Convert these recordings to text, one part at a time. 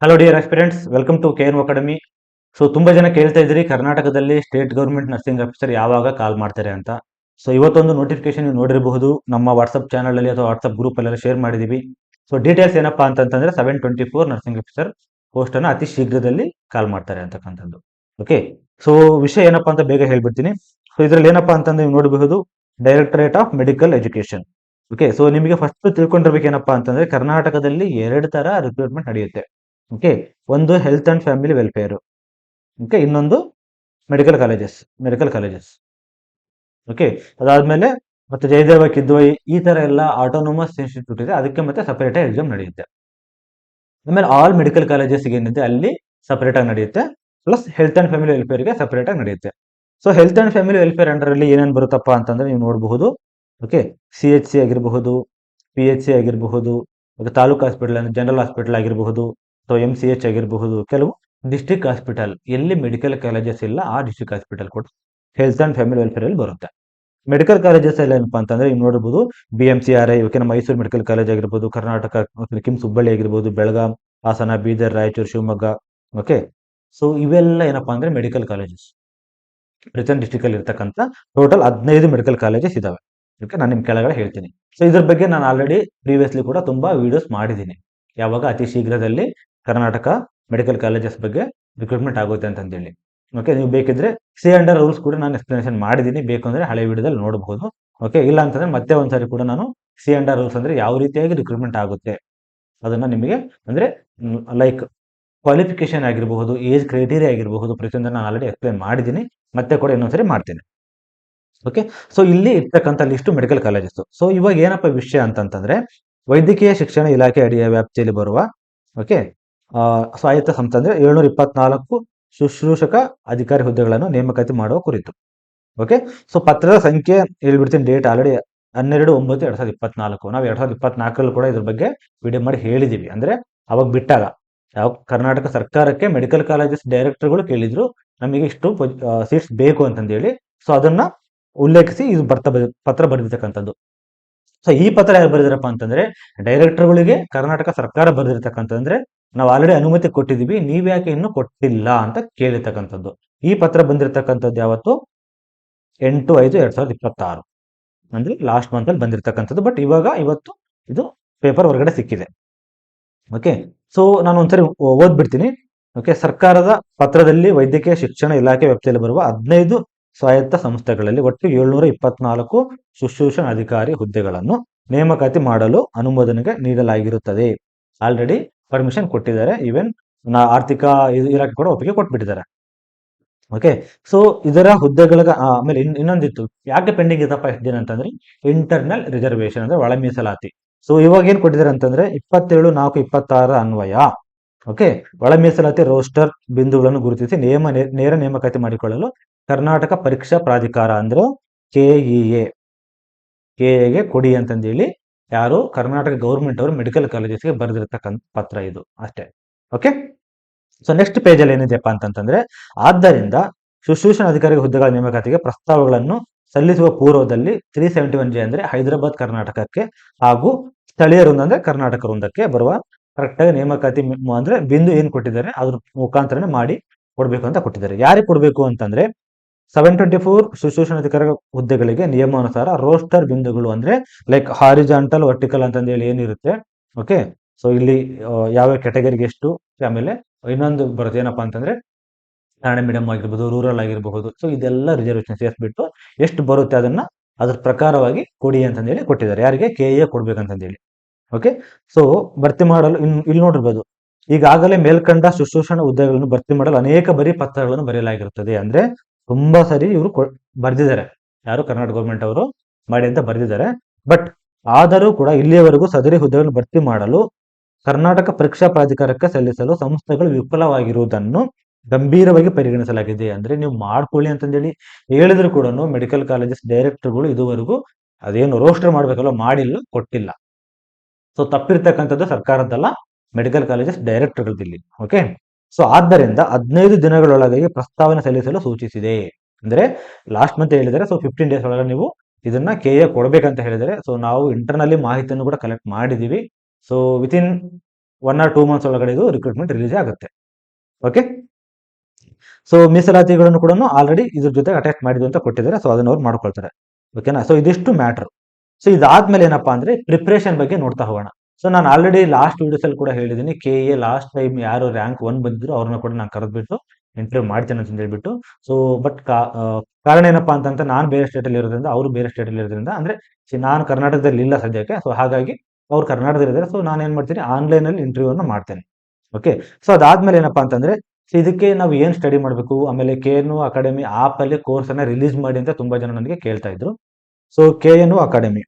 Hello dear aspirants, welcome to KNO academy. So ತುಂಬಾ ಜನ ಕೇಳ್ತಾ ಇದ್ರಿ ಕರ್ನಾಟಕದಲ್ಲಿ ಸ್ಟೇಟ್ ಗೌರ್ಮೆಂಟ್ ನರ್ಸಿಂಗ್ ಆಫೀಸರ್ ಯಾವಾಗ ಕಾಲ್ ಮಾಡ್ತಾರೆ ಅಂತ. ಸೊ ಇವತ್ತೊಂದು ನೋಟಿಫಿಕೇಶನ್ ನೀವು ನೋಡಿರಬಹುದು, ನಮ್ಮ ವಾಟ್ಸ್ಆಪ್ ಚಾನಲ್ ಅಲ್ಲಿ ಅಥವಾ ವಾಟ್ಸ್ಆಪ್ ಗ್ರೂಪ್ ಅಲ್ಲೆಲ್ಲ ಶೇರ್ ಮಾಡಿದೀವಿ. ಸೊ ಡೀಟೇಲ್ಸ್ ಏನಪ್ಪಾ ಅಂತಂದ್ರೆ 724 ನರ್ಸಿಂಗ್ ಆಫೀಸರ್ ಪೋಸ್ಟ್ ಅನ್ನ ಅತಿ ಶೀಘ್ರದಲ್ಲಿ ಕಾಲ್ ಮಾಡ್ತಾರೆ ಅಂತಕ್ಕಂಥದ್ದು. ಓಕೆ, ಸೊ ವಿಷಯ ಏನಪ್ಪಾ ಅಂತ ಬೇಗ ಹೇಳ್ಬಿಡ್ತೀನಿ. ಸೊ ಇದ್ರಲ್ಲಿ ಏನಪ್ಪಾ ಅಂತಂದ್ರೆ ನೀವು ನೋಡಬಹುದು, directorate of medical education. Okay, so ನಿಮಗೆ ಫಸ್ಟ್ ತಿಳ್ಕೊಂಡಿರ್ಬೇಕೇನಪ್ಪಾ ಅಂತಂದ್ರೆ ಕರ್ನಾಟಕದಲ್ಲಿ ಎರಡು ತರ ರಿಕ್ರೂಟ್ಮೆಂಟ್ ನಡೆಯುತ್ತೆ. ಓಕೆ, ಒಂದು health and family welfare. Okay, ಇನ್ನೊಂದು ಮೆಡಿಕಲ್ ಕಾಲೇಜಸ್. ಓಕೆ, ಅದಾದ್ಮೇಲೆ ಮತ್ತೆ ಜಯದೇವ ಕಿದ್ವಾಯಿ ಈ ತರ ಎಲ್ಲ ಆಟೋನಮಸ್ ಇನ್ಸ್ಟಿಟ್ಯೂಟ್ ಇದೆ, ಅದಕ್ಕೆ ಮತ್ತೆ ಸಪರೇಟ್ ಎಕ್ಸಾಮ್ ನಡೆಯುತ್ತೆ. ಆಮೇಲೆ ಆಲ್ ಮೆಡಿಕಲ್ ಕಾಲೇಜಸ್ ಏನಿದೆ ಅಲ್ಲಿ ಸಪರೇಟ್ ಆಗಿ ನಡೆಯುತ್ತೆ, plus health and family welfare ಗೆ ಸಪರೇಟ್ ಆಗಿ ನಡೆಯುತ್ತೆ. So health and family welfare under ಅಲ್ಲಿ ಏನೇನು ಬರುತ್ತಪ್ಪ ಅಂತಂದ್ರೆ ನೀವು ನೋಡಬಹುದು. ಓಕೆ, CHC ಆಗಿರಬಹುದು, PHC ಆಗಿರಬಹುದು, ತಾಲೂಕ್ ಹಾಸ್ಪಿಟಲ್ ಅಂದ್ರೆ ಜನರಲ್ ಹಾಸ್ಪಿಟಲ್ ಆಗಿರಬಹುದು, ಅಥವಾ MCH ಆಗಿರಬಹುದು, ಕೆಲವು ಡಿಸ್ಟ್ರಿಕ್ಟ್ ಹಾಸ್ಪಿಟಲ್ ಎಲ್ಲಿ ಮೆಡಿಕಲ್ ಕಾಲೇಜಸ್ ಇಲ್ಲ ಆ ಡಿಸ್ಟ್ರಿಕ್ಟ್ ಹಾಸ್ಪಿಟಲ್ ಕೂಡ ಹೆಲ್ತ್ ಅಂಡ್ ಫ್ಯಾಮಿಲಿ ವೆಲ್ಫೇರ್ ಅಲ್ಲಿ ಬರುತ್ತೆ. ಮೆಡಿಕಲ್ ಕಾಲೇಜಸ್ ಎಲ್ಲ ಏನಪ್ಪಾ ಅಂತಂದ್ರೆ ನೀವು ನೋಡಬಹುದು, BMCRI, ಓಕೆ, ನಮ್ಮ ಮೈಸೂರು ಮೆಡಿಕಲ್ ಕಾಲೇಜ್ ಆಗಿರ್ಬೋದು, ಕರ್ನಾಟಕ ಕಿಮ್ಸ್ ಹುಬ್ಬಳ್ಳಿ ಆಗಿರ್ಬೋದು, ಬೆಳಗಾಂ, ಹಾಸನ, ಬೀದರ್, ರಾಯಚೂರು, ಶಿವಮೊಗ್ಗ. ಓಕೆ, ಸೊ ಇವೆಲ್ಲ ಏನಪ್ಪಾ ಅಂದ್ರೆ ಮೆಡಿಕಲ್ ಕಾಲೇಜಸ್ ಪ್ರತಿಯೊಂದು ಡಿಸ್ಟ್ರಿಕ್ಟ್ ಅಲ್ಲಿ ಇರ್ತಕ್ಕಂಥ ಟೋಟಲ್ 15 ಮೆಡಿಕಲ್ ಕಾಲೇಜಸ್ ಇದಾವೆ. ಓಕೆ, ನಾನು ನಿಮ್ ಕೆಳಗಡೆ ಹೇಳ್ತೀನಿ. ಸೊ ಇದ್ರ ಬಗ್ಗೆ ನಾನು ಆಲ್ರೆಡಿ ಪ್ರೀವಿಯಸ್ಲಿ ಕೂಡ ತುಂಬಾ ವಿಡಿಯೋಸ್ ಮಾಡಿದ್ದೀನಿ, ಯಾವಾಗ ಅತಿ ಶೀಘ್ರದಲ್ಲಿ ಕರ್ನಾಟಕ ಮೆಡಿಕಲ್ ಕಾಲೇಜಸ್ ಬಗ್ಗೆ ರಿಕ್ರೂಟ್ಮೆಂಟ್ ಆಗುತ್ತೆ ಅಂತಂದೇಳಿ. ಓಕೆ, ನೀವು ಬೇಕಿದ್ರೆ ಸಿ ಅಂಡರ್ ರೂಲ್ಸ್ ಕೂಡ ನಾನು ಎಕ್ಸ್ಪ್ಲನೇಷನ್ ಮಾಡಿದ್ದೀನಿ, ಬೇಕು ಅಂದ್ರೆ ಹಳೆ ವಿಡಿಯೋದಲ್ಲಿ ನೋಡಬಹುದು. ಓಕೆ, ಇಲ್ಲ ಅಂತಂದ್ರೆ ಮತ್ತೆ ಒಂದ್ಸರಿ ಕೂಡ ನಾನು ಸಿ ಅಂಡರ್ ರೂಲ್ಸ್ ಅಂದ್ರೆ ಯಾವ ರೀತಿಯಾಗಿ ರಿಕ್ರೂಟ್ಮೆಂಟ್ ಆಗುತ್ತೆ ಅದನ್ನ ನಿಮಗೆ ಅಂದ್ರೆ ಲೈಕ್ ಕ್ವಾಲಿಫಿಕೇಶನ್ ಆಗಿರಬಹುದು, ಏಜ್ ಕ್ರೈಟೀರಿಯಾ ಆಗಿರಬಹುದು, ಪ್ರತಿಯೊಂದನ್ನು ನಾನು ಆಲ್ರೆಡಿ ಎಕ್ಸ್ಪ್ಲೇನ್ ಮಾಡಿದ್ದೀನಿ, ಮತ್ತೆ ಕೂಡ ಇನ್ನೊಂದ್ಸರಿ ಮಾಡ್ತೀನಿ. ಓಕೆ, ಸೊ ಇಲ್ಲಿ ಇರ್ತಕ್ಕಂಥ ಲಿಸ್ಟು ಮೆಡಿಕಲ್ ಕಾಲೇಜಸ್. ಸೊ ಇವಾಗ ಏನಪ್ಪ ವಿಷಯ ಅಂತಂತಂದ್ರೆ, ವೈದ್ಯಕೀಯ ಶಿಕ್ಷಣ ಇಲಾಖೆ ಅಡಿಯ ವ್ಯಾಪ್ತಿಯಲ್ಲಿ ಬರುವ ಓಕೆ ಸ್ವಾಯತ್ತ ಸಂಸ್ಥೆ ಅಂದ್ರೆ 724 ಶುಶ್ರೂಷಕ ಅಧಿಕಾರಿ ಹುದ್ದೆಗಳನ್ನು ನೇಮಕಾತಿ ಮಾಡುವ ಕುರಿತು. ಓಕೆ, ಸೊ ಪತ್ರದ ಸಂಖ್ಯೆ ಹೇಳ್ಬಿಡ್ತೀನಿ, ಡೇಟ್ ಆಲ್ರೆಡಿ 12/9/2024. ನಾವು 2024 ಕೂಡ ಇದ್ರ ಬಗ್ಗೆ ವಿಡಿಯೋ ಮಾಡಿ ಹೇಳಿದೀವಿ. ಅಂದ್ರೆ ಅವಾಗ ಬಿಟ್ಟಾಗ ಯಾವ ಕರ್ನಾಟಕ ಸರ್ಕಾರಕ್ಕೆ ಮೆಡಿಕಲ್ ಕಾಲೇಜಸ್ ಡೈರೆಕ್ಟರ್ಗಳು ಕೇಳಿದ್ರು ನಮಗೆ ಇಷ್ಟು ಸೀಟ್ಸ್ ಬೇಕು ಅಂತಂದೇಳಿ. ಸೊ ಅದನ್ನ ಉಲ್ಲೇಖಿಸಿ ಇದು ಪತ್ರ ಬರೆದಿರ್ತಕ್ಕಂಥದ್ದು. ಸೊ ಈ ಪತ್ರ ಯಾರು ಬರೆದಿರಪ್ಪ ಅಂತಂದ್ರೆ ಡೈರೆಕ್ಟರ್ಗಳಿಗೆ ಕರ್ನಾಟಕ ಸರ್ಕಾರ ಬರೆದಿರ್ತಕ್ಕಂಥದ್ರೆ ನಾವು ಆಲ್ರೆಡಿ ಅನುಮತಿ ಕೊಟ್ಟಿದೀವಿ, ನೀವ್ಯಾಕೆ ಇನ್ನೂ ಕೊಟ್ಟಿಲ್ಲ ಅಂತ ಕೇಳಿರ್ತಕ್ಕಂಥದ್ದು. ಈ ಪತ್ರ ಬಂದಿರತಕ್ಕಂಥದ್ದು ಯಾವತ್ತು 8/5/2026 ಅಂದ್ರೆ ಲಾಸ್ಟ್ ಮಂತ್ ಅಲ್ಲಿ ಬಂದಿರತಕ್ಕಂಥದ್ದು. ಬಟ್ ಇವತ್ತು ಇದು ಪೇಪರ್ ಹೊರಗಡೆ ಸಿಕ್ಕಿದೆ. ಓಕೆ, ಸೊ ನಾನು ಒಂದ್ಸರಿ ಓದ್ಬಿಡ್ತೀನಿ. ಓಕೆ, ಸರ್ಕಾರದ ಪತ್ರದಲ್ಲಿ ವೈದ್ಯಕೀಯ ಶಿಕ್ಷಣ ಇಲಾಖೆ ವ್ಯಾಪ್ತಿಯಲ್ಲಿ ಬರುವ 15 ಸ್ವಾಯತ್ತ ಸಂಸ್ಥೆಗಳಲ್ಲಿ ಒಟ್ಟು 724 ಶುಶ್ರೂಷಣ ಅಧಿಕಾರಿ ಹುದ್ದೆಗಳನ್ನು ನೇಮಕಾತಿ ಮಾಡಲು ಅನುಮೋದನೆಗೆ ನೀಡಲಾಗಿರುತ್ತದೆ. ಆಲ್ರೆಡಿ ಪರ್ಮಿಷನ್ ಕೊಟ್ಟಿದ್ದಾರೆ, ಈವನ್ ಆರ್ಥಿಕ ಇಲಾಖೆ ಕೂಡ ಒಪ್ಪಿಗೆ ಕೊಟ್ಬಿಟ್ಟಿದ್ದಾರೆ. ಓಕೆ, ಸೊ ಇದರ ಹುದ್ದೆಗಳ ಆಮೇಲೆ ಇನ್ನೊಂದಿತ್ತು, ಯಾಕೆ ಪೆಂಡಿಂಗ್ ಇತ್ತಪ್ಪ ಎಷ್ಟು ದಿನ ಅಂತಂದ್ರೆ ಇಂಟರ್ನಲ್ ರಿಸರ್ವೇಶನ್ ಅಂದ್ರೆ ಒಳ ಮೀಸಲಾತಿ. ಸೊ ಇವಾಗ ಏನ್ ಕೊಟ್ಟಿದ್ದಾರೆ ಅಂತಂದ್ರೆ 27/4/26 ಅನ್ವಯ ಓಕೆ ಒಳ ಮೀಸಲಾತಿ ರೋಸ್ಟರ್ ಬಿಂದುಗಳನ್ನು ಗುರುತಿಸಿ ನೇರ ನೇಮಕಾತಿ ಮಾಡಿಕೊಳ್ಳಲು ಕರ್ನಾಟಕ ಪರೀಕ್ಷಾ ಪ್ರಾಧಿಕಾರ ಅಂದ್ರೆ ಕೆಎಗೆ ಕೊಡಿ ಅಂತಂದೇಳಿ ಯಾರು ಕರ್ನಾಟಕ ಗೌರ್ಮೆಂಟ್ ಅವರು ಮೆಡಿಕಲ್ ಕಾಲೇಜಸ್ಗೆ ಬರೆದಿರ್ತಕ್ಕಂಥ ಪತ್ರ ಇದು ಅಷ್ಟೇ. ಓಕೆ, ಸೊ ನೆಕ್ಸ್ಟ್ ಪೇಜ್ ಅಲ್ಲಿ ಏನಿದೆಯಪ್ಪ ಅಂತಂದ್ರೆ, ಆದ್ದರಿಂದ ಶುಶ್ರೂಷಣ ಅಧಿಕಾರಿ ಹುದ್ದೆಗಳ ನೇಮಕಾತಿಗೆ ಪ್ರಸ್ತಾವಗಳನ್ನು ಸಲ್ಲಿಸುವ ಪೂರ್ವದಲ್ಲಿ 371J ಅಂದ್ರೆ ಹೈದರಾಬಾದ್ ಕರ್ನಾಟಕಕ್ಕೆ ಹಾಗೂ ಸ್ಥಳೀಯ ವೃಂದ ಅಂದ್ರೆ ಕರ್ನಾಟಕ ವೃಂದಕ್ಕೆ ಬರುವ ಕರೆಕ್ಟ್ ಆಗಿ ನೇಮಕಾತಿ ಅಂದ್ರೆ ಬಿಂದು ಏನ್ ಕೊಟ್ಟಿದ್ದಾರೆ ಅದ್ರ ಮುಖಾಂತರನೇ ಮಾಡಿ ಕೊಡ್ಬೇಕು ಅಂತ ಕೊಟ್ಟಿದ್ದಾರೆ. ಯಾರಿಗೆ ಕೊಡ್ಬೇಕು ಅಂತಂದ್ರೆ 724 ಶುಶ್ರೂಷಣಾಧಿಕಾರಿ ಹುದ್ದೆಗಳಿಗೆ ನಿಯಮಾನುಸಾರ ರೋಸ್ಟರ್ ಬಿಂದುಗಳು ಅಂದ್ರೆ ಲೈಕ್ ಹಾರಿಜಾಂಟಲ್ ವರ್ಟಿಕಲ್ ಅಂತಂದು ಹೇಳಿ ಏನಿರುತ್ತೆ. ಓಕೆ, ಸೊ ಇಲ್ಲಿ ಯಾವ ಕ್ಯಾಟಗರಿಗೆ ಎಷ್ಟು, ಆಮೇಲೆ ಇನ್ನೊಂದು ಬರುತ್ತೆ ಏನಪ್ಪಾ ಅಂತಂದ್ರೆ ಕನ್ನಡ ಮೀಡಿಯಂ ಆಗಿರ್ಬೋದು, ರೂರಲ್ ಆಗಿರಬಹುದು. ಸೊ ಇದೆಲ್ಲ ರಿಸರ್ವೇಶನ್ ಸೇರಿಸ್ಬಿಟ್ಟು ಎಷ್ಟು ಬರುತ್ತೆ ಅದನ್ನ ಅದ್ರ ಪ್ರಕಾರವಾಗಿ ಕೊಡಿ ಅಂತಂದೇಳಿ ಕೊಟ್ಟಿದ್ದಾರೆ. ಯಾರಿಗೆ ಕೆಎ ಕೊಡ್ಬೇಕಂತಂದೇಳಿ. ಓಕೆ, ಸೊ ಭರ್ತಿ ಮಾಡಲು ಇಲ್ಲಿ ನೋಡಿರ್ಬೋದು, ಈಗಾಗಲೇ ಮೇಲ್ಕಂಡ ಶುಶ್ರೂಷಣ ಹುದ್ದೆಗಳನ್ನು ಭರ್ತಿ ಮಾಡಲು ಅನೇಕ ಪತ್ರಗಳನ್ನು ಬರೆಯಲಾಗಿರುತ್ತದೆ. ಅಂದ್ರೆ ತುಂಬಾ ಸರಿ ಇವರು ಬರ್ದಿದ್ದಾರೆ, ಯಾರು ಕರ್ನಾಟಕ ಗೌರ್ಮೆಂಟ್ ಅವರು ಮಾಡಿ ಅಂತ ಬರ್ದಿದ್ದಾರೆ. ಬಟ್ ಆದರೂ ಕೂಡ ಇಲ್ಲಿಯವರೆಗೂ ಸದರಿ ಹುದ್ದೆಗಳನ್ನು ಭರ್ತಿ ಮಾಡಲು ಕರ್ನಾಟಕ ಪರೀಕ್ಷಾ ಪ್ರಾಧಿಕಾರಕ್ಕೆ ಸಲ್ಲಿಸಲು ಸಂಸ್ಥೆಗಳು ವಿಫಲವಾಗಿರುವುದನ್ನು ಗಂಭೀರವಾಗಿ ಪರಿಗಣಿಸಲಾಗಿದೆ. ಅಂದ್ರೆ ನೀವು ಮಾಡ್ಕೊಳ್ಳಿ ಅಂತಂದೇಳಿ ಹೇಳಿದ್ರು ಕೂಡ ಮೆಡಿಕಲ್ ಕಾಲೇಜಸ್ ಡೈರೆಕ್ಟರ್ಗಳು ಇದುವರೆಗೂ ಅದೇನು ರೋಸ್ಟರ್ ಮಾಡ್ಬೇಕಲ್ಲ ಮಾಡಿಲ್ಲ, ಕೊಟ್ಟಿಲ್ಲ. ಸೊ ತಪ್ಪಿರ್ತಕ್ಕಂಥದ್ದು ಸರ್ಕಾರದಲ್ಲ, ಮೆಡಿಕಲ್ ಕಾಲೇಜಸ್ ಡೈರೆಕ್ಟರ್ಗಳದಿಲ್ಲಿ. ಓಕೆ, ಸೊ ಆದ್ದರಿಂದ 15 ದಿನಗಳೊಳಗೆ ಪ್ರಸ್ತಾವನೆ ಸಲ್ಲಿಸಲು ಸೂಚಿಸಿದೆ. ಅಂದ್ರೆ ಲಾಸ್ಟ್ ಮಂತ್ ಹೇಳಿದರೆ, ಸೊ 15 ಡೇಸ್ ಒಳಗೆ ನೀವು ಇದನ್ನ ಕೆಎ ಕೊಡ್ಬೇಕಂತ ಹೇಳಿದರೆ. ಸೊ ನಾವು ಇಂಟರ್ನಲ್ಲಿ ಮಾಹಿತಿಯನ್ನು ಕೂಡ ಕಲೆಕ್ಟ್ ಮಾಡಿದೀವಿ. ಸೊ ವಿತಿನ್ 1 or 2 ಮಂತ್ಸ್ ಒಳಗಡೆ ಇದು ರಿಕ್ರೂಟ್ಮೆಂಟ್ ರಿಲೀಸ್ ಆಗುತ್ತೆ. ಓಕೆ, ಸೊ ಮೀಸಲಾತಿಗಳನ್ನು ಕೂಡ ಆಲ್ರೆಡಿ ಇದ್ರ ಜೊತೆ ಅಟ್ಯಾಚ್ ಮಾಡಿದ್ವಿ ಅಂತ ಕೊಟ್ಟಿದ್ದಾರೆ. ಸೊ ಅದನ್ನ ಅವ್ರು ಮಾಡ್ಕೊಳ್ತಾರೆ. ಓಕೆನಾ. ಸೊ ಇದಿಷ್ಟು ಮ್ಯಾಟ್ರ್. ಸೊ ಇದಾದ್ಮೇಲೆ ಏನಪ್ಪಾ ಅಂದ್ರೆ ಪ್ರಿಪ್ರೇಷನ್ ಬಗ್ಗೆ ನೋಡ್ತಾ ಹೋಗೋಣ. ಸೊ ನಾನು ಆಲ್ರೆಡಿ ಲಾಸ್ಟ್ ವಿಡಿಯೋಸ್ ಅಲ್ಲಿ ಕೂಡ ಹೇಳಿದ್ದೀನಿ, KA ಲಾಸ್ಟ್ ಟೈಮ್ ಯಾರು ರ್ಯಾಂಕ್ 1 ಬಂದಿದ್ರು ಅವ್ರನ್ನ ಕೂಡ ನಾನು ಕರೆದ್ಬಿಟ್ಟು ಇಂಟರ್ವ್ಯೂ ಮಾಡ್ತೇನೆ ಅಂತ ಹೇಳ್ಬಿಟ್ಟು. ಸೊ ಬಟ್ ಕಾರಣ ಏನಪ್ಪಾ ಅಂತಂತ ನಾನು ಬೇರೆ ಸ್ಟೇಟ್ ಅಲ್ಲಿ ಇರೋದ್ರಿಂದ ಅವರು ಬೇರೆ ಸ್ಟೇಟ್ ಅಲ್ಲಿ ಇರೋದ್ರಿಂದ, ಅಂದ್ರೆ ನಾನು ಕರ್ನಾಟಕದಲ್ಲಿ ಇಲ್ಲ ಸದ್ಯಕ್ಕೆ. ಸೊ ಹಾಗಾಗಿ ಅವ್ರು ಕರ್ನಾಟಕದಲ್ಲಿ ಇದ್ದಾರೆ. ಸೊ ನಾನು ಏನ್ ಮಾಡ್ತೀನಿ, ಆನ್ಲೈನ್ ಅಲ್ಲಿ ಇಂಟರ್ವ್ಯೂ ಅನ್ನು ಮಾಡ್ತೇನೆ. ಓಕೆ, ಸೊ ಅದಾದ್ಮೇಲೆ ಏನಪ್ಪಾ ಅಂತಂದ್ರೆ, ಸೊ ಇದಕ್ಕೆ ನಾವು ಏನ್ ಸ್ಟಡಿ ಮಾಡಬೇಕು, ಆಮೇಲೆ KNU ಅಕಾಡೆಮಿ ಆಪ್ ಅಲ್ಲಿ ಕೋರ್ಸ್ ಅನ್ನ ರಿಲೀಸ್ ಮಾಡಿ ಅಂತ ತುಂಬಾ ಜನ ನನಗೆ ಕೇಳ್ತಾ ಇದ್ರು. So KNU academy,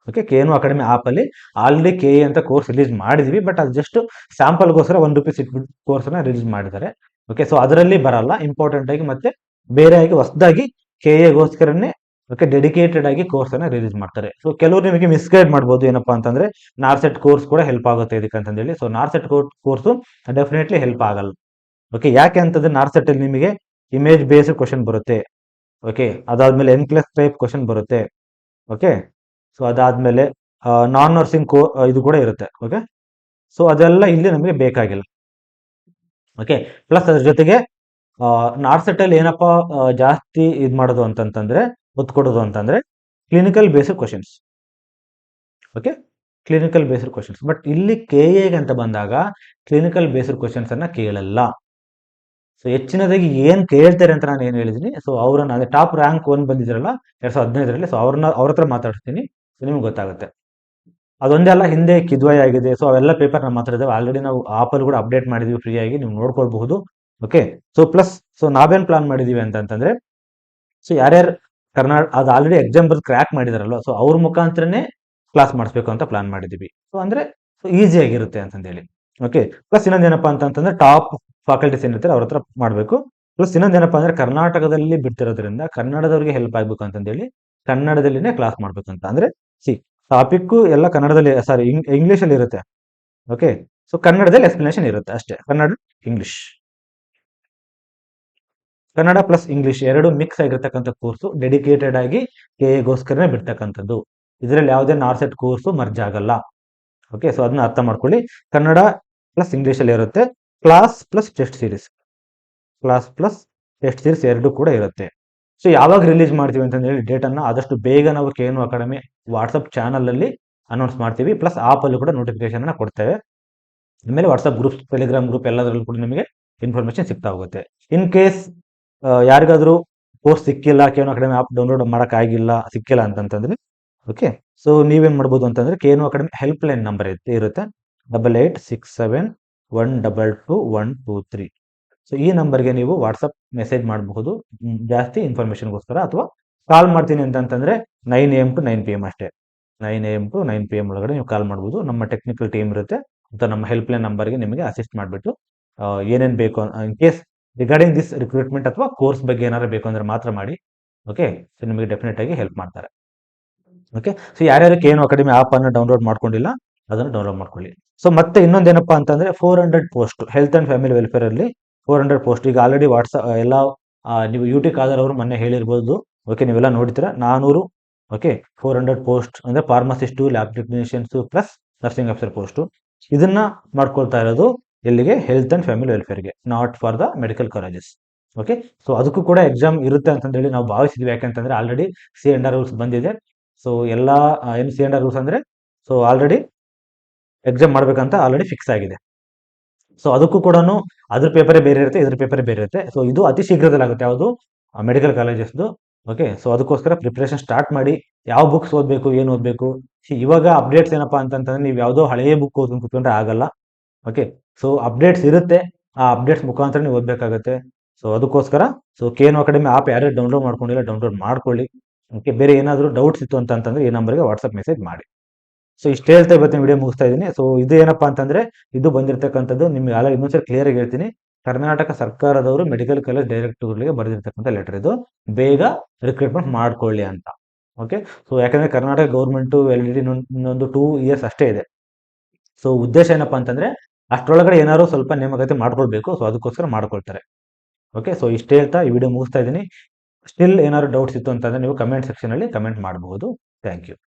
okay, KNU academy app ಅಲ್ಲಿ ಆಲ್ರೆಡಿ KA ಅಂತ ಕೋರ್ಸ್ ರಿಲೀಸ್ ಮಾಡಿದ್ವಿ. ಬಟ್ ಅದು ಜಸ್ಟ್ ಸ್ಯಾಂಪಲ್ಗೋಸ್ಕರ ₹1 ಇಟ್ಬಿಟ್ಟು ಕೋರ್ಸ್ ಅನ್ನ ರಿಲೀಸ್ ಮಾಡಿದ್ದಾರೆ. ಓಕೆ, ಸೊ ಅದರಲ್ಲಿ ಬರಲ್ಲ ಇಂಪಾರ್ಟೆಂಟ್ ಆಗಿ, ಮತ್ತೆ ಬೇರೆ ಆಗಿ ಹೊಸದಾಗಿ KAಗೋಸ್ಕರನೇ ಓಕೆ ಡೆಡಿಕೇಟೆಡ್ ಆಗಿ ಕೋರ್ಸ್ ಅನ್ನ ರಿಲೀಸ್ ಮಾಡ್ತಾರೆ. ಸೊ ಕೆಲವರು ನಿಮಗೆ ಮಿಸ್ಗೈಡ್ ಮಾಡ್ಬೋದು, ಏನಪ್ಪಾ ಅಂತಂದ್ರೆ ನಾರ್ಸೆಟ್ ಕೋರ್ಸ್ ಕೂಡ ಹೆಲ್ಪ್ ಆಗುತ್ತೆ ಇದಕ್ಕೆ ಅಂತ ಹೇಳಿ. ಸೊ ನಾರ್ಸೆಟ್ ಕೋರ್ಸು ಡೆಫಿನೆಟ್ಲಿ ಹೆಲ್ಪ್ ಆಗಲ್ಲ. ಓಕೆ, ಯಾಕೆ ಅಂತಂದ್ರೆ ನಾರ್ಸೆಟ್ ಅಲ್ಲಿ ನಿಮಗೆ ಇಮೇಜ್ ಬೇಸ್ಡ್ ಕ್ವಶನ್ ಬರುತ್ತೆ. ಓಕೆ, ಅದಾದ್ಮೇಲೆ NCLEX ಟೈಪ್ ಕ್ವಶನ್ ಬರುತ್ತೆ. ಓಕೆ, ಸೊ ಅದಾದ್ಮೇಲೆ ನಾನ್ ನರ್ಸಿಂಗ್ ಇದು ಕೂಡ ಇರುತ್ತೆ. ಓಕೆ, ಸೊ ಅದೆಲ್ಲ ಇಲ್ಲಿ ನಮಗೆ ಬೇಕಾಗಿಲ್ಲ. ಓಕೆ, ಪ್ಲಸ್ ಅದ್ರ ಜೊತೆಗೆ ನಾರ್ಸೆಟ್ ಅಲ್ಲಿ ಏನಪ್ಪಾ ಜಾಸ್ತಿ ಇದು ಮಾಡೋದು ಅಂತಂತಂದ್ರೆ, ಒತ್ತು ಕೊಡೋದು ಅಂತಂದ್ರೆ clinical based questions. Okay, clinical based questions. But ಇಲ್ಲಿ KA ಅಂತ ಬಂದಾಗ ಕ್ಲಿನಿಕಲ್ ಬೇಸ್ಡ್ ಕ್ವಶನ್ಸ್ ಅನ್ನ ಕೇಳಲ್ಲ. ಸೊ ಹೆಚ್ಚಿನದಾಗಿ ಏನ್ ಕೇಳ್ತಾರೆ ಅಂತ ನಾನು ಏನ್ ಹೇಳಿದೀನಿ, ಸೊ ಅವ್ರನ್ನ ಅದೇ ಟಾಪ್ ರ್ಯಾಂಕ್ 1 ಬಂದಿದ್ರಲ್ಲ 2015ರಲ್ಲಿ, ಸೊ ಅವ್ರ ಹತ್ರ ಮಾತಾಡ್ತೀನಿ, ನಿಮ್ಗೆ ಗೊತ್ತಾಗುತ್ತೆ. ಅದೊಂದೇ ಅಲ್ಲ, ಹಿಂದೆ ಕಿದ್ವಾಯ್ ಆಗಿದೆ. ಸೊ ಅವೆಲ್ಲ ಪೇಪರ್ ನಾವು ಮಾತಾಡಿದ್ದೇವೆ ಆಲ್ರೆಡಿ, ನಾವು ಆಪಲ್ಲಿ ಕೂಡ ಅಪ್ಡೇಟ್ ಮಾಡಿದ್ವಿ ಫ್ರೀ ಆಗಿ, ನೀವು ನೋಡ್ಕೊಳ್ಬಹುದು. ಓಕೆ, ಸೊ ಪ್ಲಸ್ ಸೊ ನಾವೇನ್ ಪ್ಲಾನ್ ಮಾಡಿದೀವಿ ಅಂತಂದ್ರೆ, ಸೊ ಯಾರ್ಯಾರು ಅದು ಆಲ್ರೆಡಿ ಎಕ್ಸಾಮ್ ಬರ್ದು ಕ್ರ್ಯಾಕ್ ಮಾಡಿದಾರಲ್ಲ, ಸೊ ಅವ್ರ ಮುಖಾಂತರನೇ ಕ್ಲಾಸ್ ಮಾಡಿಸ್ಬೇಕು ಅಂತ ಪ್ಲಾನ್ ಮಾಡಿದೀವಿ. ಸೊ ಅಂದ್ರೆ ಈಸಿ ಆಗಿರುತ್ತೆ ಅಂತಂದೇಳಿ. ಓಕೆ, ಪ್ಲಸ್ ಇನ್ನೊಂದೇನಪ್ಪಾ ಅಂತಂದ್ರೆ ಟಾಪ್ ಫ್ಯಾಕಲ್ಟೀಸ್ ಏನಿರ್ತಾರೆ ಅವ್ರ ಹತ್ರ ಮಾಡಬೇಕು. ಪ್ಲಸ್ ಇನ್ನೊಂದೇನಪ್ಪಾ ಅಂದ್ರೆ ಕರ್ನಾಟಕದಲ್ಲಿ ಬಿಡ್ತಿರೋದ್ರಿಂದ ಕನ್ನಡದವ್ರಿಗೆ ಹೆಲ್ಪ್ ಆಗ್ಬೇಕು ಅಂತಂದೇಳಿ ಕನ್ನಡದಲ್ಲಿನೇ ಕ್ಲಾಸ್ ಮಾಡ್ಬೇಕಂತ. ಅಂದ್ರೆ ಟಾಪಿಕ್ ಎಲ್ಲ ಕನ್ನಡದಲ್ಲಿ, ಸಾರಿ ಇಂಗ್ಲಿಷ್ ಅಲ್ಲಿ ಇರುತ್ತೆ. ಓಕೆ, ಸೊ ಕನ್ನಡದಲ್ಲಿ ಎಕ್ಸ್ಪ್ಲನೇಷನ್ ಇರುತ್ತೆ ಅಷ್ಟೇ. ಕನ್ನಡ ಪ್ಲಸ್ ಇಂಗ್ಲಿಷ್ ಎರಡು ಮಿಕ್ಸ್ ಆಗಿರ್ತಕ್ಕಂಥ ಕೋರ್ಸು, ಡೆಡಿಕೇಟೆಡ್ ಆಗಿ KAಗೋಸ್ಕರನೇ ಬಿಡ್ತಕ್ಕಂಥದ್ದು. ಇದರಲ್ಲಿ ಯಾವುದೇ ನಾರ್ಸೆಟ್ ಕೋರ್ಸು ಮರ್ಜ್ ಆಗಲ್ಲ. ಓಕೆ, ಸೊ ಅದನ್ನ ಅರ್ಥ ಮಾಡ್ಕೊಳ್ಳಿ. ಕನ್ನಡ ಪ್ಲಸ್ ಇಂಗ್ಲಿಷ್ ಅಲ್ಲಿ ಇರುತ್ತೆ. ಕ್ಲಾಸ್ ಪ್ಲಸ್ ಟೆಸ್ಟ್ ಸೀರೀಸ್ ಎರಡು ಕೂಡ ಇರುತ್ತೆ. ಸೊ ಯಾವಾಗ ರಿಲೀಸ್ ಮಾಡ್ತೀವಿ ಅಂತ ಹೇಳಿ ಡೇಟ್ ಅನ್ನ ಆದಷ್ಟು ಬೇಗ ನಾವು KNU ಅಕಾಡೆಮಿ ವಾಟ್ಸ್ಆಪ್ ಚಾನಲ್ ಅಲ್ಲಿ ಅನೌನ್ಸ್ ಮಾಡ್ತೀವಿ. ಪ್ಲಸ್ ಆಪ್ ಅಲ್ಲಿ ಕೂಡ ನೋಟಿಫಿಕೇಶನ್ ಅನ್ನ ಕೊಡ್ತೇವೆ. ಆಮೇಲೆ ವಾಟ್ಸ್ಆಪ್ ಗ್ರೂಪ್ಸ್, ಟೆಲಿಗ್ರಾಮ್ ಗ್ರೂಪ್ ಎಲ್ಲದರಲ್ಲೂ ಕೂಡ ನಿಮಗೆ ಇನ್ಫಾರ್ಮೇಶನ್ ಸಿಗ್ತಾ ಹೋಗುತ್ತೆ. ಇನ್ ಕೇಸ್ ಯಾರಿಗಾದ್ರೂ ಕೋರ್ಸ್ ಸಿಕ್ಕಿಲ್ಲ, KNU ಅಕಾಡೆಮಿ ಆಪ್ ಡೌನ್ಲೋಡ್ ಮಾಡಕ್ ಆಗಿಲ್ಲ, ಸಿಕ್ಕಿಲ್ಲ ಅಂತಂದ್ರೆ, ಓಕೆ, ಸೊ ನೀವೇನ್ ಮಾಡ್ಬೋದು ಅಂತಂದ್ರೆ KNU academy help line number ಇರುತ್ತೆ 8867122123. ಸೊ ಈ ನಂಬರ್ಗೆ ನೀವು ವಾಟ್ಸಪ್ ಮೆಸೇಜ್ ಮಾಡಬಹುದು ಜಾಸ್ತಿ ಇನ್ಫಾರ್ಮೇಶನ್ಗೋಸ್ಕರ, ಅಥವಾ ಕಾಲ್ ಮಾಡ್ತೀನಿ ಅಂತಂದ್ರೆ 9 AM to 9 PM ಅಷ್ಟೇ. 9 AM to 9 PM ಒಳಗಡೆ ನೀವು ಕಾಲ್ ಮಾಡ್ಬೋದು. ನಮ್ಮ ಟೆಕ್ನಿಕಲ್ ಟೀಮ್ ಇರುತ್ತೆ, ಅಥವಾ ನಮ್ಮ ಹೆಲ್ಪ್ ಲೈನ್ ನಂಬರ್ಗೆ ನಿಮಗೆ ಅಸಿಸ್ಟ್ ಮಾಡಿಬಿಟ್ಟು ಏನೇನು ಬೇಕು, in case regarding this recruitment ಅಥವಾ ಕೋರ್ಸ್ ಬಗ್ಗೆ ಏನಾದ್ರು ಬೇಕು ಅಂದ್ರೆ ಮಾತ್ರ ಮಾಡಿ. ಓಕೆ, ಸೊ ನಿಮಗೆ ಡೆಫಿನೆಟ್ ಆಗಿ ಹೆಲ್ಪ್ ಮಾಡ್ತಾರೆ. ಓಕೆ, ಸೊ ಯಾರ್ಯಾರು KNU ಅಕಾಡೆಮಿ ಆಪ್ ಅನ್ನು ಡೌನ್ಲೋಡ್ ಮಾಡ್ಕೊಂಡಿಲ್ಲ ಅದನ್ನು ಡೌನ್ಲೋಡ್ ಮಾಡ್ಕೊಳ್ಳಿ. ಸೊ ಮತ್ತೆ ಇನ್ನೊಂದೇನಪ್ಪಾ ಅಂತಂದ್ರೆ 400 post health and family welfare ಅಲ್ಲಿ 400 ಪೋಸ್ಟ್ ಈಗ ಆಲ್ರೆಡಿ ವಾಟ್ಸ್ಆಪ್ ಎಲ್ಲ ನೀವು UT ಖಾದರ್ ಅವರು ಮೊನ್ನೆ ಹೇಳಿರ್ಬೋದು. ಓಕೆ, ನೀವೆಲ್ಲ ನೋಡ್ತೀರಾ 400. ಓಕೆ, 400 ಪೋಸ್ಟ್ ಅಂದ್ರೆ pharmacist, lab technicians plus nursing officer post. ಇದನ್ನ ಮಾಡ್ಕೊಳ್ತಾ ಇರೋದು ಎಲ್ಲಿಗೆ, ಹೆಲ್ತ್ ಅಂಡ್ ಫ್ಯಾಮಿಲಿ ವೆಲ್ಫೇರ್ಗೆ, not for the medical colleges. Okay, so ಅದಕ್ಕೂ ಕೂಡ ಎಕ್ಸಾಮ್ ಇರುತ್ತೆ ಅಂತಂದೇಳಿ ನಾವು ಭಾವಿಸಿದ್ವಿ. ಯಾಕಂತಂದ್ರೆ ಆಲ್ರೆಡಿ C&R ರೂಲ್ಸ್ ಬಂದಿದೆ. ಸೊ ಎಲ್ಲ ಏನು C&R ರೂಲ್ಸ್ ಅಂದ್ರೆ, ಸೊ ಆಲ್ರೆಡಿ ಎಕ್ಸಾಮ್ ಮಾಡ್ಬೇಕಂತ ಆಲ್ರೆಡಿ ಫಿಕ್ಸ್ ಆಗಿದೆ. ಸೊ ಅದಕ್ಕೂ ಕೂಡ ಅದ್ರ ಪೇಪರೇ ಬೇರೆ ಇರುತ್ತೆ, ಇದ್ರ ಪೇಪರೇ ಬೇರೆ ಇರುತ್ತೆ. ಸೊ ಇದು ಅತಿ ಶೀಘ್ರದಲ್ಲಿ ಆಗುತ್ತೆ, ಯಾವುದು ಮೆಡಿಕಲ್ ಕಾಲೇಜಸ್ದು. ಓಕೆ, ಸೊ ಅದಕ್ಕೋಸ್ಕರ ಪ್ರಿಪರೇಷನ್ ಸ್ಟಾರ್ಟ್ ಮಾಡಿ. ಯಾವ ಬುಕ್ಸ್ ಓದಬೇಕು, ಏನು ಓದಬೇಕು, ಇವಾಗ ಅಪ್ಡೇಟ್ಸ್ ಏನಪ್ಪಾ ಅಂತಂತಂದ್ರೆ ನೀವು ಯಾವುದೋ ಹಳೆಯ ಬುಕ್ ಓದ್ಕೊಂಡು ಕೂತ್ಕೊಂಡ್ರೆ ಆಗಲ್ಲ. ಓಕೆ, ಸೊ ಅಪ್ಡೇಟ್ಸ್ ಇರುತ್ತೆ, ಆ ಅಪ್ಡೇಟ್ಸ್ ಮುಖಾಂತರ ನೀವು ಓದಬೇಕಾಗುತ್ತೆ. ಸೊ ಅದಕ್ಕೋಸ್ಕರ ಸೊ KNU ಅಕಾಡೆಮಿ ಆಪ್ ಯಾರು ಡೌನ್ಲೋಡ್ ಮಾಡ್ಕೊಂಡಿಲ್ಲ ಡೌನ್ಲೋಡ್ ಮಾಡ್ಕೊಳ್ಳಿ. ಓಕೆ, ಬೇರೆ ಏನಾದರೂ ಡೌಟ್ಸ್ ಇತ್ತು ಅಂತಂದ್ರೆ ಈ ನಂಬರ್ಗೆ ವಾಟ್ಸ್ಆಪ್ ಮೆಸೇಜ್ ಮಾಡಿ. ಸೊ ಇಷ್ಟು ಹೇಳ್ತಾ ಇವತ್ತಿನ ವಿಡಿಯೋ ಮುಗಿಸ್ತಾ ಇದ್ದೀನಿ. ಸೊ ಇದು ಏನಪ್ಪಾ ಅಂತಂದ್ರೆ, ಇದು ಬಂದಿರತಕ್ಕಂಥದ್ದು ನಿಮ್ಗೆ ಆಲ್ರೆಡಿ ಇನ್ನೊಂದ್ಸರಿ ಕ್ಲಿಯರ್ ಆಗಿ ಹೇಳ್ತೀನಿ, ಕರ್ನಾಟಕ ಸರ್ಕಾರದವರು ಮೆಡಿಕಲ್ ಕಾಲೇಜ್ ಡೈರೆಕ್ಟರ್ಗಳಿಗೆ ಬರೆದಿರ್ತಕ್ಕಂಥ ಲೆಟರ್ ಇದು, ಬೇಗ ರಿಕ್ರೂಟ್ಮೆಂಟ್ ಮಾಡ್ಕೊಳ್ಳಿ ಅಂತ. ಓಕೆ, ಸೊ ಯಾಕಂದ್ರೆ ಕರ್ನಾಟಕ ಗೌರ್ಮೆಂಟ್ ವ್ಯಾಲಿಡಿಟಿ ಇನ್ನೊಂದು 2 years ಅಷ್ಟೇ ಇದೆ. ಸೊ ಉದ್ದೇಶ ಏನಪ್ಪಾ ಅಂತಂದ್ರೆ ಅಷ್ಟರೊಳಗಡೆ ಏನಾದ್ರು ಸ್ವಲ್ಪ ನೇಮಕಾತಿ ಮಾಡ್ಕೊಳ್ಬೇಕು. ಸೊ ಅದಕ್ಕೋಸ್ಕರ ಮಾಡ್ಕೊಳ್ತಾರೆ. ಓಕೆ, ಸೊ ಇಷ್ಟು ಹೇಳ್ತಾ ಈ ವಿಡಿಯೋ ಮುಗಿಸ್ತಾ ಇದ್ದೀನಿ. ಸ್ಟಿಲ್ ಏನಾದ್ರು ಡೌಟ್ಸ್ ಇತ್ತು ಅಂತಂದ್ರೆ ನೀವು ಕಮೆಂಟ್ ಸೆಕ್ಷನ್ ಅಲ್ಲಿ ಕಮೆಂಟ್ ಮಾಡಬಹುದು. Thank you.